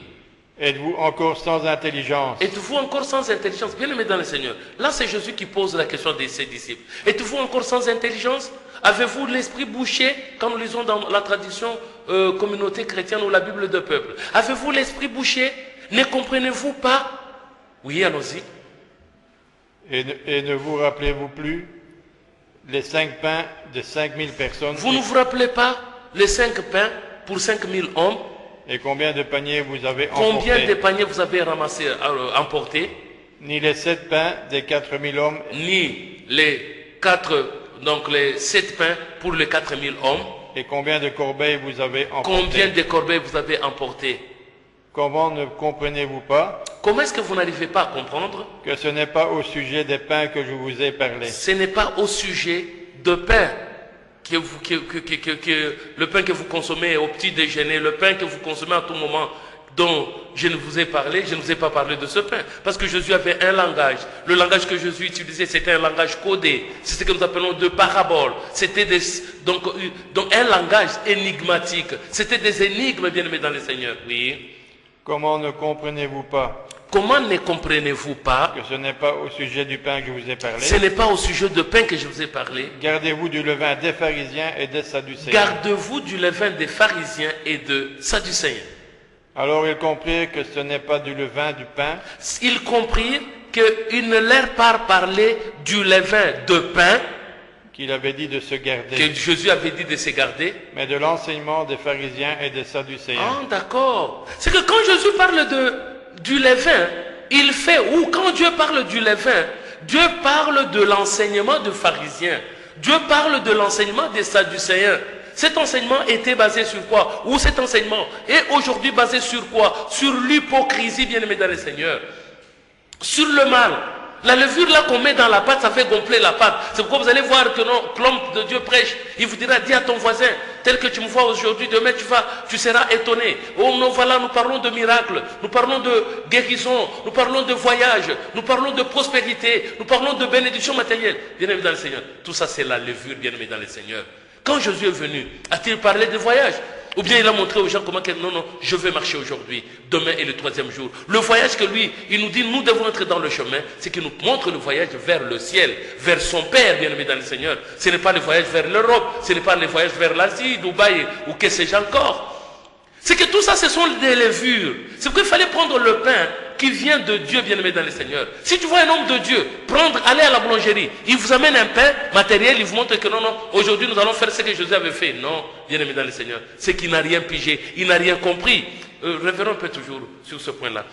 S2: Êtes-vous encore sans intelligence?
S1: Êtes-vous encore sans intelligence? Bien aimé dans le Seigneur. Là, c'est Jésus qui pose la question de ses disciples. Êtes-vous encore sans intelligence? Avez-vous l'esprit bouché? Quand nous lisons dans la tradition communauté chrétienne ou la Bible de peuple, avez-vous l'esprit bouché? Ne comprenez-vous pas? Oui, allons-y.
S2: Et ne vous rappelez-vous plus les 5 pains de 5000 personnes
S1: Vous ne vous rappelez pas les 5 pains pour 5000 hommes?
S2: et combien de paniers vous avez
S1: Combien de
S2: emportés?
S1: paniers vous avez ramassé, emportés?
S2: Ni les 7 pains des 4000 hommes
S1: Ni les 7 pains pour les 4000 hommes.
S2: et combien de corbeilles vous avez emportés?
S1: Combien de corbeilles vous avez emportés?
S2: Comment ne comprenez-vous pas
S1: Comment est-ce que vous n'arrivez pas à comprendre?
S2: que ce n'est pas au sujet des pains que je vous ai parlé?
S1: Ce n'est pas au sujet de pain le pain que vous consommez au petit déjeuner, le pain que vous consommez à tout moment, dont je ne vous ai parlé, je ne vous ai pas parlé de ce pain. Parce que Jésus avait un langage. Le langage que Jésus utilisait, c'était un langage codé. C'est ce que nous appelons de paraboles. C'était donc un langage énigmatique. C'était des énigmes, bien aimés dans le Seigneur. Oui.
S2: Comment ne comprenez-vous pas
S1: Comment ne comprenez-vous pas?
S2: que ce n'est pas au sujet du pain que je vous ai parlé?
S1: Ce n'est pas au sujet de pain que je vous ai parlé.
S2: Gardez-vous du levain des pharisiens et des sadducéens.
S1: Gardez-vous du levain des pharisiens et de sadducéens.
S2: Alors ils comprirent que ce n'est pas du levain du pain,
S1: Ils comprirent qu'il ne leur pas parlé du levain de pain
S2: qu'il avait dit de se garder,
S1: que Jésus avait dit de se garder.
S2: mais de l'enseignement des pharisiens et des sadducéens.
S1: Ah, d'accord. C'est que quand Jésus parle du levain, il fait, ou quand Dieu parle du levain, Dieu parle de l'enseignement des pharisiens. Dieu parle de l'enseignement des sadducéens. Cet enseignement était basé sur quoi? Ou cet enseignement est aujourd'hui basé sur quoi? Sur l'hypocrisie, bien aimé dans le Seigneur. Sur le mal. La levure là qu'on met dans la pâte, ça fait gonfler la pâte. C'est pourquoi vous allez voir que l'homme de Dieu prêche. Il vous dira, dis à ton voisin, tel que tu me vois aujourd'hui, demain tu seras étonné. Oh non, voilà, nous parlons de miracles, nous parlons de guérison, nous parlons de voyage, nous parlons de prospérité, nous parlons de bénédiction matérielle. Bien aimé dans le Seigneur. Tout ça c'est la levure, bien aimé dans le Seigneur. Quand Jésus est venu, a-t-il parlé de voyage? Ou bien il a montré aux gens comment non, je vais marcher aujourd'hui, demain est le 3e jour. Le voyage que lui, il nous dit, nous devons entrer dans le chemin, c'est qu'il nous montre le voyage vers le ciel, vers son Père, bien-aimé dans le Seigneur. Ce n'est pas le voyage vers l'Europe, ce n'est pas le voyage vers l'Asie, Dubaï, ou que sais-je encore. C'est que tout ça, ce sont des levures. C'est qu'il fallait prendre le pain qui vient de Dieu, bien-aimé dans le Seigneur. Si tu vois un homme de Dieu aller à la boulangerie, il vous amène un pain matériel, il vous montre que non, aujourd'hui nous allons faire ce que Jésus avait fait. Non, bien-aimé dans le Seigneur, c'est qu'il n'a rien pigé, il n'a rien compris. Revenons un peu toujours sur ce point-là.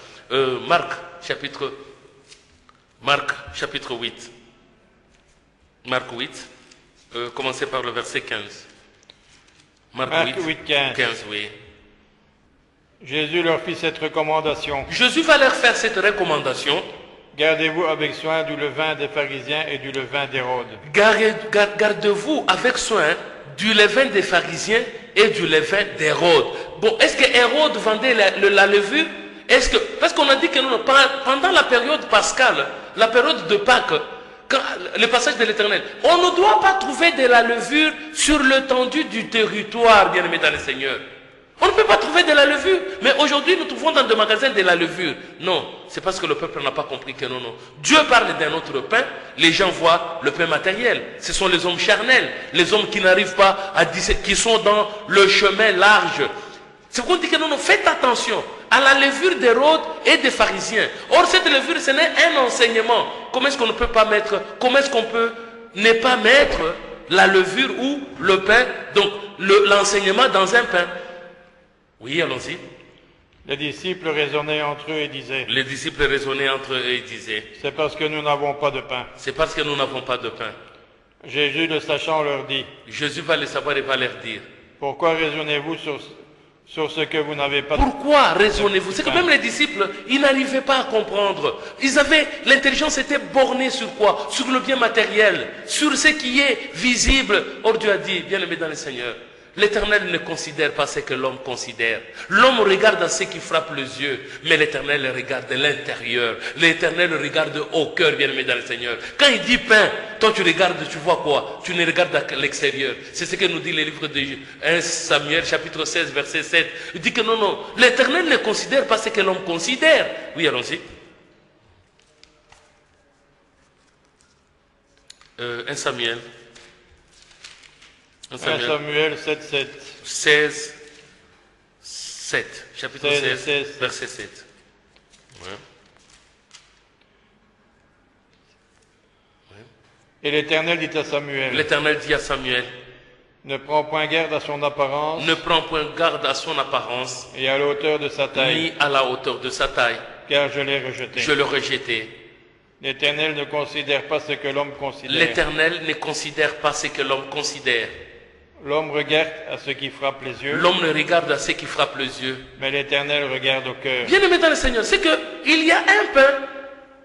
S1: Marc, chapitre 8. Marc 8, commencez par le verset 15. Marc 8, 15, oui.
S2: Jésus leur fit cette recommandation.
S1: Jésus va leur faire cette recommandation.
S2: Gardez-vous avec soin du levain des pharisiens et du levain d'Hérode.
S1: Gardez-vous avec soin du levain des pharisiens et du levain d'Hérode. Bon, est-ce que Hérode vendait la levure? Parce qu'on a dit que non, pendant la période pascale, la période de Pâques, le passage de l'Éternel, on ne doit pas trouver de la levure sur l'étendue du territoire, bien-aimé dans le Seigneur. On ne peut pas trouver de la levure. Mais aujourd'hui, nous trouvons dans des magasins de la levure. Non, c'est parce que le peuple n'a pas compris que non. Dieu parle d'un autre pain. Les gens voient le pain matériel. Ce sont les hommes charnels, les hommes qui n'arrivent pas qui sont dans le chemin large. C'est pourquoi on dit que non, faites attention à la levure d'Hérode et des pharisiens. Or, cette levure, ce n'est un enseignement. Comment est-ce qu'on ne peut pas mettre, comment est-ce qu'on peut ne pas mettre la levure ou le pain, donc l'enseignement dans un pain? Oui, allons-y.
S2: Les disciples raisonnaient entre eux et disaient.
S1: Les disciples raisonnaient entre eux et disaient.
S2: C'est parce que nous n'avons pas de pain.
S1: C'est parce que nous n'avons pas de pain.
S2: Jésus, le sachant, leur dit.
S1: Jésus va le savoir et va leur dire.
S2: Pourquoi raisonnez-vous sur ce que vous n'avez pas de pain?
S1: Pourquoi raisonnez-vous? C'est que même les disciples, ils n'arrivaient pas à comprendre. L'intelligence était bornée sur quoi? Sur le bien matériel, sur ce qui est visible. Or Dieu a dit, bien-aimé dans le Seigneur, l'Éternel ne considère pas ce que l'homme considère. L'homme regarde à ce qui frappe les yeux, mais l'Éternel regarde l'intérieur. L'Éternel regarde au cœur, bien-aimé dans le Seigneur. Quand il dit pain, toi tu regardes, tu vois quoi? Tu ne regardes à l'extérieur. C'est ce que nous dit le livre de 1 Samuel, chapitre 16, verset 7. Il dit que non, l'Éternel ne considère pas ce que l'homme considère. Oui, allons-y. 1 Samuel.
S2: 1 Samuel 7, 7.
S1: 16, 7. Chapitre 16, verset 7. Ouais. Ouais.
S2: Et l'Éternel dit à Samuel.
S1: L'Éternel dit à Samuel.
S2: Ne prends point garde à son apparence.
S1: Ne prends point garde à son apparence.
S2: Et à la hauteur de sa taille.
S1: Ni à la hauteur de sa taille.
S2: Car je l'ai rejeté.
S1: Je l'ai rejeté.
S2: L'Éternel ne considère pas ce que l'homme considère.
S1: L'Éternel ne considère pas ce que l'homme considère.
S2: L'homme regarde à ce qui frappe les yeux.
S1: L'homme ne regarde à ce qui frappe les yeux.
S2: Mais l'Éternel regarde au cœur.
S1: Bien aimé dans le Seigneur, c'est qu'il y a un pain.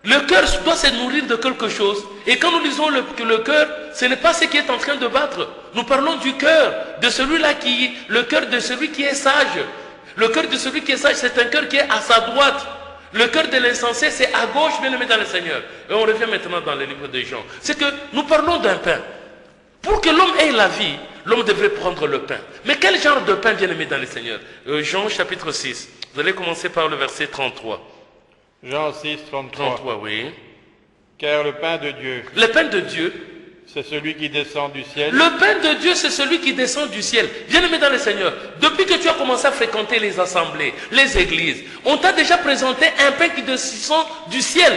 S1: Le cœur doit se nourrir de quelque chose. Et quand nous disons que le cœur, ce n'est pas ce qui est en train de battre. Nous parlons du cœur, de celui-là le cœur de celui qui est sage. Le cœur de celui qui est sage, c'est un cœur qui est à sa droite. Le cœur de l'insensé, c'est à gauche, bien aimé dans le Seigneur. Et on revient maintenant dans le livre des gens. C'est que nous parlons d'un pain. Pour que l'homme ait la vie, l'homme devrait prendre le pain. Mais quel genre de pain, bien aimé dans le Seigneur? Jean chapitre 6. Vous allez commencer par le verset 33.
S2: Jean 6, 33.
S1: 33, oui.
S2: Car le pain de Dieu,
S1: Le pain de Dieu,
S2: c'est celui qui descend du ciel.
S1: le pain de Dieu, c'est celui qui descend du ciel. Bien aimé dans le Seigneur, depuis que tu as commencé à fréquenter les assemblées, les églises, on t'a déjà présenté un pain qui descend du ciel.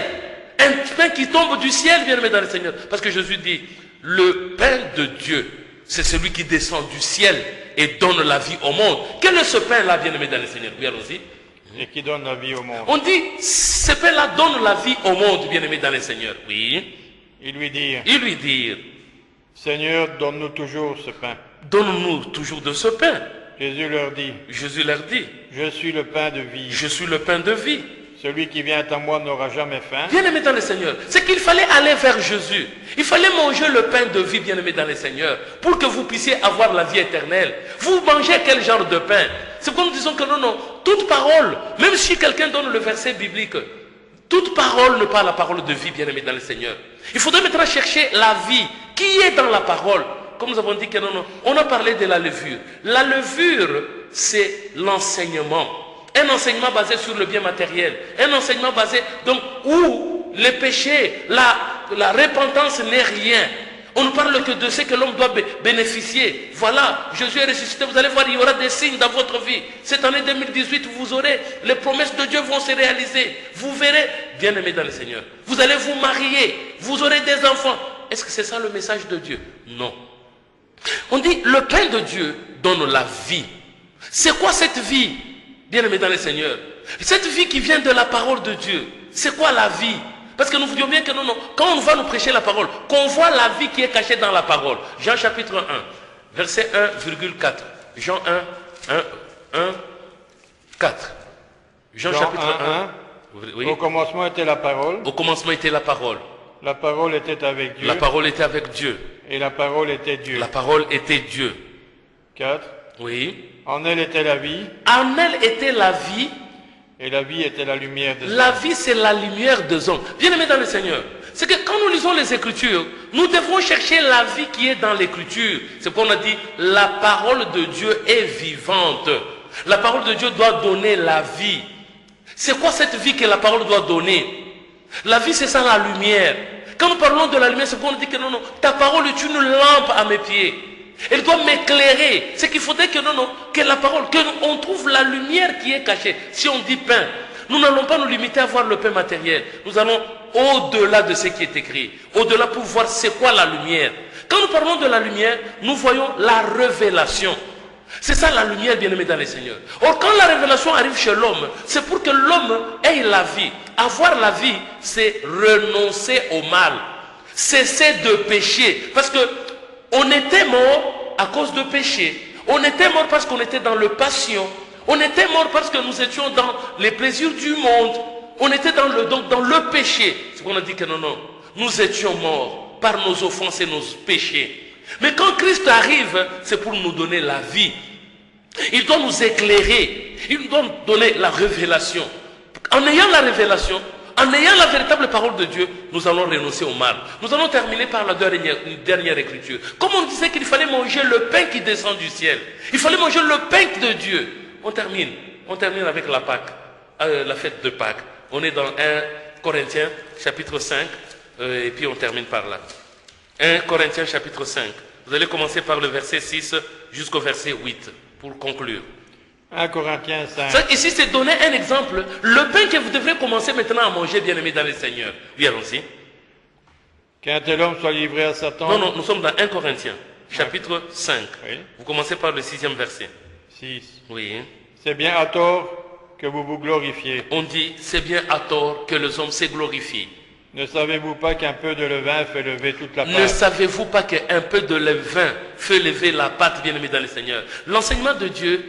S1: Un pain qui tombe du ciel, bien aimé dans le Seigneur. Parce que Jésus dit, le pain de Dieu, c'est celui qui descend du ciel et donne la vie au monde. Quel est ce pain-là, bien aimé dans le Seigneur? Oui, allons-y.
S2: Et qui donne la vie au monde.
S1: On dit, ce pain-là donne la vie au monde, bien aimé dans le Seigneur. Oui.
S2: Ils lui dirent,
S1: Ils lui dirent,
S2: Seigneur, donne-nous toujours ce pain.
S1: donne-nous toujours de ce pain.
S2: Jésus leur dit,
S1: Jésus leur dit,
S2: je suis le pain de vie.
S1: je suis le pain de vie.
S2: Celui qui vient à moi n'aura jamais faim.
S1: Bien aimé dans le Seigneur, c'est qu'il fallait aller vers Jésus. Il fallait manger le pain de vie, bien aimé dans le Seigneur, pour que vous puissiez avoir la vie éternelle. Vous mangez quel genre de pain? C'est pourquoi nous disons que non, toute parole, même si quelqu'un donne le verset biblique, toute parole n'est pas la parole de vie, bien aimé dans le Seigneur. Il faudrait maintenant chercher la vie qui est dans la parole. Comme nous avons dit que non, on a parlé de la levure. La levure, c'est l'enseignement. Un enseignement basé sur le bien matériel. Un enseignement basé, donc, où les péchés, la repentance n'est rien. On ne parle que de ce que l'homme doit bénéficier. Voilà, Jésus est ressuscité, vous allez voir, il y aura des signes dans votre vie. Cette année 2018, vous aurez, les promesses de Dieu vont se réaliser. Vous verrez, bien-aimés dans le Seigneur, vous allez vous marier, vous aurez des enfants. Est-ce que c'est ça le message de Dieu? Non. On dit, le pain de Dieu donne la vie. C'est quoi cette vie, bien-aimés dans le Seigneur? Cette vie qui vient de la parole de Dieu, c'est quoi la vie? Parce que nous vous disons bien que non, quand on va nous prêcher la parole, qu'on voit la vie qui est cachée dans la parole. Jean chapitre 1, verset 1,4. Jean 1, 4. Jean chapitre 1. Oui.
S2: Au commencement était la parole.
S1: Au commencement était la parole.
S2: La parole était avec Dieu.
S1: La parole était avec Dieu.
S2: Et la parole était Dieu.
S1: La parole était Dieu.
S2: 4.
S1: Oui.
S2: En elle était la vie.
S1: En elle était la vie.
S2: Et la vie était la lumière des hommes.
S1: La vie, c'est la lumière des hommes. Bien-aimés dans le Seigneur, c'est que quand nous lisons les Écritures, nous devons chercher la vie qui est dans l'Écriture. C'est pourquoi on a dit, la parole de Dieu est vivante. La parole de Dieu doit donner la vie. C'est quoi cette vie que la parole doit donner? La vie, c'est ça la lumière. Quand nous parlons de la lumière, c'est pourquoi on dit que non, ta parole est une lampe à mes pieds. Elle doit m'éclairer. C'est qu'il faudrait que que la parole, qu'on trouve la lumière qui est cachée. Si on dit pain, nous n'allons pas nous limiter à voir le pain matériel. Nous allons au-delà de ce qui est écrit. Au-delà pour voir c'est quoi la lumière. Quand nous parlons de la lumière, nous voyons la révélation. C'est ça la lumière, bien-aimé dans les Seigneurs. Or, quand la révélation arrive chez l'homme, c'est pour que l'homme ait la vie. Avoir la vie, c'est renoncer au mal. Cesser de pécher. Parce que on était mort à cause de péché. On était mort parce qu'on était dans le passion. On était mort parce que nous étions dans les plaisirs du monde. On était dans le péché. C'est qu'on a dit que non. Nous étions morts par nos offenses et nos péchés. Mais quand Christ arrive, c'est pour nous donner la vie. Il doit nous éclairer. Il doit nous donner la révélation. En ayant la révélation, en ayant la véritable parole de Dieu, nous allons renoncer au mal. Nous allons terminer par la dernière écriture. Comme on disait qu'il fallait manger le pain qui descend du ciel. Il fallait manger le pain de Dieu. On termine avec la Pâque, la fête de Pâques. On est dans 1 Corinthiens chapitre 5 et puis on termine par là. 1 Corinthiens chapitre 5. Vous allez commencer par le verset 6 jusqu'au verset 8 pour conclure.
S2: 1 Corinthiens 5.
S1: Ici, c'est donner un exemple. Le pain que vous devrez commencer maintenant à manger, bien-aimés dans le Seigneur. Oui, allons-y.
S2: Qu'un tel homme soit livré à Satan.
S1: Non, nous sommes dans 1 Corinthiens, chapitre 5.
S2: Oui.
S1: Vous commencez par le 6e verset.
S2: 6.
S1: Oui.
S2: C'est bien à tort que vous vous glorifiez.
S1: On dit, c'est bien à tort que les hommes se glorifient.
S2: Ne savez-vous pas qu'un peu de levain fait lever toute la pâte?
S1: Ne savez-vous pas qu'un peu de levain fait lever la pâte, bien-aimés dans le Seigneur? L'enseignement de Dieu,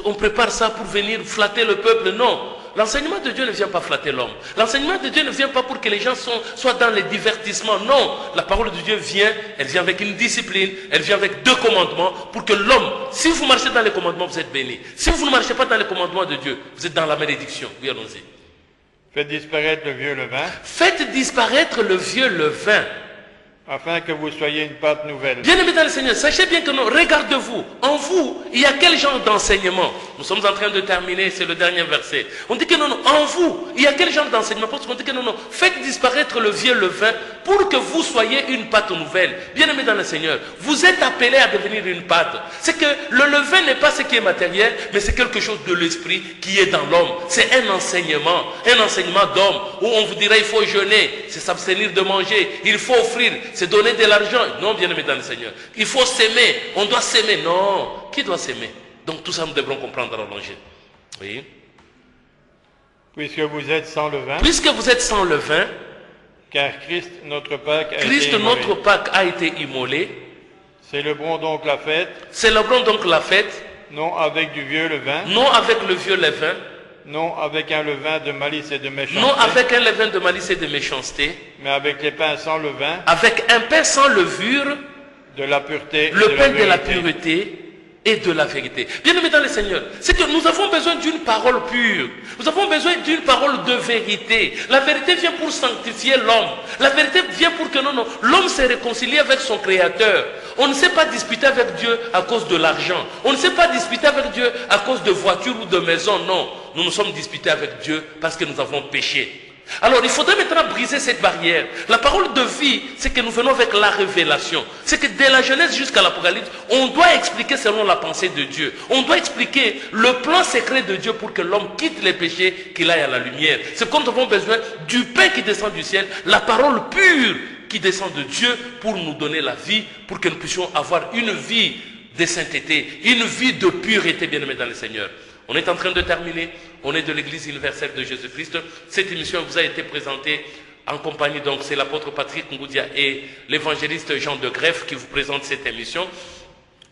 S1: on prépare ça pour venir flatter le peuple? Non. L'enseignement de Dieu ne vient pas flatter l'homme. L'enseignement de Dieu ne vient pas pour que les gens soient dans les divertissements. Non. La parole de Dieu vient, elle vient avec une discipline, elle vient avec 2 commandements pour que l'homme, si vous marchez dans les commandements, vous êtes béni. Si vous ne marchez pas dans les commandements de Dieu, vous êtes dans la malédiction. Oui, allons-y.
S2: Faites disparaître le vieux levain.
S1: Faites disparaître le vieux levain.
S2: Afin que vous soyez une pâte nouvelle.
S1: Bien-aimés dans le Seigneur, sachez bien que non, regardez-vous. En vous, il y a quel genre d'enseignement? Nous sommes en train de terminer, c'est le dernier verset. On dit que non, en vous, il y a quel genre d'enseignement? Parce qu'on dit que non, faites disparaître le vieux levain pour que vous soyez une pâte nouvelle. Bien-aimés dans le Seigneur, vous êtes appelés à devenir une pâte. C'est que le levain n'est pas ce qui est matériel, mais c'est quelque chose de l'esprit qui est dans l'homme. C'est un enseignement d'homme, où on vous dirait il faut jeûner, c'est s'abstenir de manger, il faut offrir, c'est donner de l'argent. Non, bien-aimés dans le Seigneur. Il faut s'aimer, on doit s'aimer. Non, qui doit s'aimer? Donc tout ça, nous devrons comprendre dans l'Évangile. Oui.
S2: Puisque vous êtes sans levain.
S1: Puisque vous êtes sans levain.
S2: Car Christ, notre Pâque,
S1: a été immolé.
S2: Célébrons donc la fête.
S1: Célébrons donc la fête.
S2: Non avec du vieux levain.
S1: Non avec le vieux levain.
S2: Non avec un levain de malice et de méchanceté.
S1: Non avec un levain de malice et de méchanceté.
S2: Mais avec les pains sans levain.
S1: Avec un pain sans levure.
S2: De la pureté.
S1: Le pain de la pureté et de la vérité. Bien-aimés dans le Seigneur, c'est que nous avons besoin d'une parole pure. Nous avons besoin d'une parole de vérité. La vérité vient pour sanctifier l'homme. La vérité vient pour que l'homme se réconcilie avec son Créateur. On ne sait pas disputer avec Dieu à cause de l'argent. On ne sait pas disputer avec Dieu à cause de voitures ou de maisons. Non, nous nous sommes disputés avec Dieu parce que nous avons péché. Alors, il faudrait maintenant briser cette barrière. La parole de vie, c'est que nous venons avec la révélation. C'est que dès la Genèse jusqu'à l'Apocalypse, on doit expliquer selon la pensée de Dieu. On doit expliquer le plan secret de Dieu pour que l'homme quitte les péchés, qu'il aille à la lumière. C'est comme nous avons besoin du pain qui descend du ciel, la parole pure qui descend de Dieu pour nous donner la vie, pour que nous puissions avoir une vie de sainteté, une vie de pureté, bien-aimés dans le Seigneur. On est en train de terminer. On est de l'Église universelle de Jésus-Christ. Cette émission vous a été présentée en compagnie, donc c'est l'apôtre Patrick Ngoudia et l'évangéliste Jean de Greff qui vous présentent cette émission.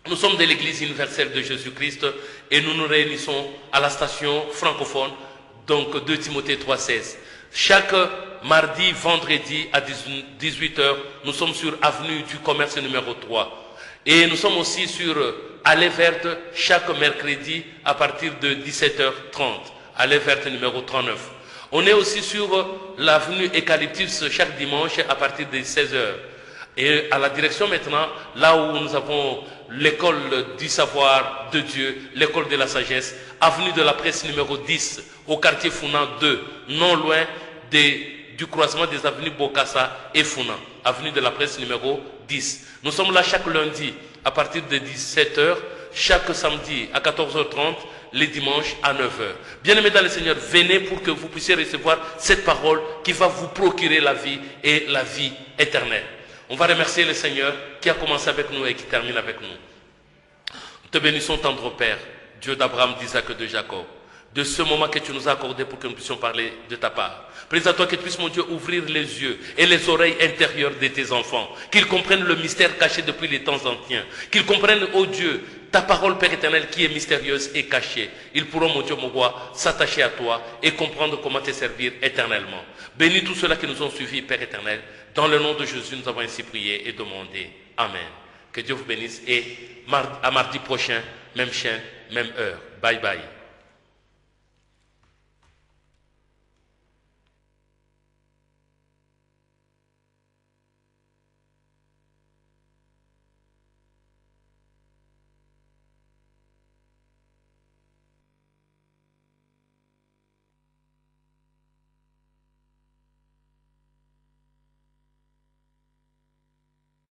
S1: Nous sommes de l'Église universelle de Jésus-Christ et nous nous réunissons à la station francophone, donc 2 Timothée 3,16. Chaque mardi, vendredi à 18h, nous sommes sur avenue du Commerce numéro 3. Et nous sommes aussi sur Allée Verte chaque mercredi à partir de 17h30. Allée Verte numéro 39. On est aussi sur l'avenue Eucalyptus chaque dimanche à partir de 16h. Et à la direction maintenant, là où nous avons l'école du savoir de Dieu, l'école de la sagesse, avenue de la Presse numéro 10, au quartier Founan 2, non loin du croisement des avenues Bokassa et Founan, avenue de la Presse numéro 10. Nous sommes là chaque lundi à partir de 17h, chaque samedi à 14h30, les dimanches à 9h. Bien-aimés dans le Seigneur, venez pour que vous puissiez recevoir cette parole qui va vous procurer la vie et la vie éternelle. On va remercier le Seigneur qui a commencé avec nous et qui termine avec nous. Nous te bénissons, tendre Père, Dieu d'Abraham, d'Isaac et de Jacob, de ce moment que tu nous as accordé pour que nous puissions parler de ta part. Prie à toi que tu puisses, mon Dieu, ouvrir les yeux et les oreilles intérieures de tes enfants, qu'ils comprennent le mystère caché depuis les temps anciens, qu'ils comprennent, ô Dieu, ta parole, Père éternel, qui est mystérieuse et cachée. Ils pourront, mon Dieu, mon roi, s'attacher à toi et comprendre comment te servir éternellement. Bénis tous ceux-là qui nous ont suivis, Père éternel. Dans le nom de Jésus, nous avons ainsi prié et demandé. Amen. Que Dieu vous bénisse et à mardi prochain, même chaîne, même heure. Bye bye.